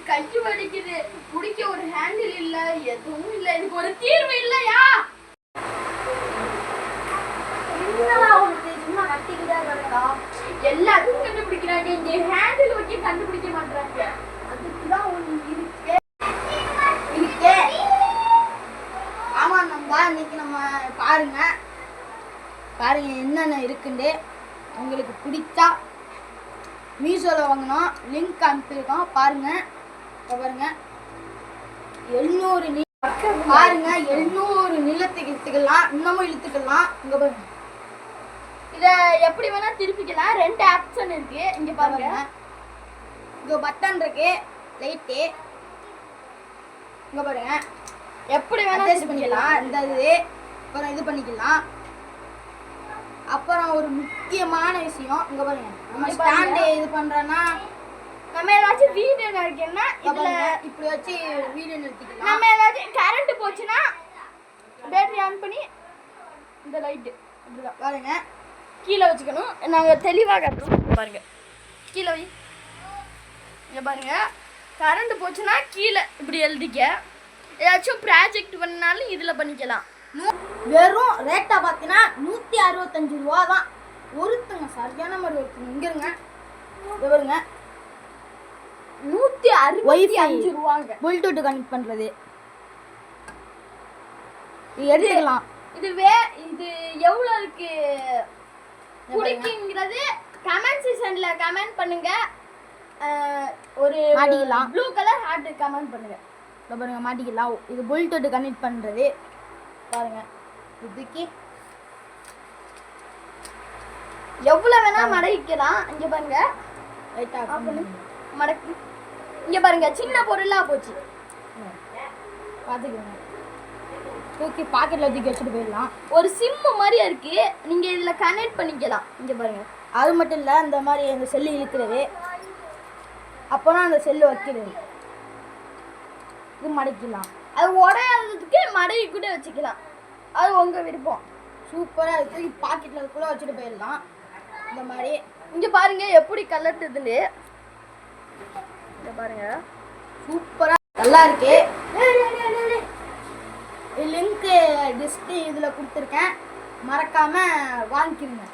கைக்கு வலிக்குது, குடிக்க ஒரு ஹேண்டில் இல்ல, எதுவும் இல்ல, இதுக்கு ஒரு தீர்வு இல்லையா? எல்லாத்துக்கும் கண்டுபிடிக்கிறாங்க, இங்க ஹேண்டில் வைக்க கண்டுபிடிக்க மாட்டாங்க. அதுக்குதான் ஒண்ணு இருக்கே. ஆமா நண்பா, இன்னைக்கு நம்ம பாருங்க என்னென்ன இருக்குன்னு. உங்களுக்கு பிடிச்சா மீஷோல வாங்கினோம், லிங்க் அனுப்பியிருக்கோம், பாருங்க. பாருங்க 700 பாருங்க 700 நிலத்துக்கு இழுத்துக்கலாம், இன்னமும் இழுத்துக்கலாம். இங்க பாருங்க, இத எப்படி வேணா திருப்பிக்கலாம். 2 ஆப்ஷன் இருக்கு. இங்க பாருங்க, இங்க பட்டன் இருக்கு, லைட்டு. இங்க பாருங்க, எப்படி வேணா அட்ஜஸ்ட் பண்ணிக்கலாம். இந்த இது அப்புறம் இது பண்ணிக்கலாம். அப்புறம் ஒரு முக்கியமான விஷயம், இங்க பாருங்க, நம்ம ஸ்டாண்ட் இது பண்றோம்னா நம்ம ஏதாச்சும் வீடியோ நிறுத்தினா இதுல இப்படி வச்சு வீடியோ நிறுத்திக்கலாம். நம்ம ஏதாச்சும் கரண்ட் போச்சுன்னா பேட்டரி ஆன் பண்ணி இந்த லைட் இப்படிதான் பாருங்க கீழே வச்சுக்கணும். நாங்க தெளிவா காட்டுறோம் பாருங்க. கீழே வை. இங்க பாருங்க, கரண்ட் போச்சுன்னா கீழே இப்படி எழுதிக்க. ஏதாச்சும் ப்ராஜெக்ட் பண்ணாலும் இதுல பண்ணிக்கலாம். வெறும் ரேட்டா பார்த்தீங்கன்னா 165 ரூபா தான். ஒருத்தங்க சரியான மாதிரி ஒருத்தங்க இங்க இருங்க, வருங்க 165 ரூபாங்க. ப்ளூடூத் கனெக்ட் பண்றது எடுத்துக்கலாம். இது எவ்வளவுக்கு பிடிக்குங்கிறது கமெண்ட் செக்ஷன்ல கமெண்ட் பண்ணுங்க. ஒரு மாட்டிக்கலாம், ப்ளூ கலர் ஹார்ட் கமெண்ட் பண்ணுங்க. பாருங்க மாட்டிக்கலாம். இது ப்ளூடூத் கனெக்ட் பண்றது பாருங்க. இதுக்கு எவ்வளவு வேணா மடக்கிக்கலாம். இங்க பாருங்க, ரைட்டா மடக்கி. இங்க பாருங்க, சின்ன பொருளா போச்சு, பாத்துக்கோங்க. தூக்கி பாக்கெட்ல தூக்கி வச்சுட்டு போயிடலாம். ஒரு சிம் மாதிரியா இருக்கு, நீங்க இதுல கனெக்ட் பண்ணிக்கலாம். இங்க பாருங்க, அது மட்டும் இல்ல, இந்த மாதிரி அந்த செல்லு இழுக்கிறது, அப்புறம் அந்த செல்லு வைக்கிறது, இது மடக்கலாம். அது உடையாததுக்கு மடக்கி கூட வச்சுக்கலாம், அது உங்க விருப்பம். சூப்பரா இருக்கு. பாக்கெட்ல அதுக்குள்ள வச்சுட்டு போயிடலாம். இந்த மாதிரி இங்க பாருங்க எப்படி கலட்டுதுன்னு. இங்க பாருங்க, சூப்பரா நல்லா இருக்கு. லிங்க் டிஸ்க் இதுல கொடுத்துருக்கேன், மறக்காம வாங்கிக்கிறீங்க.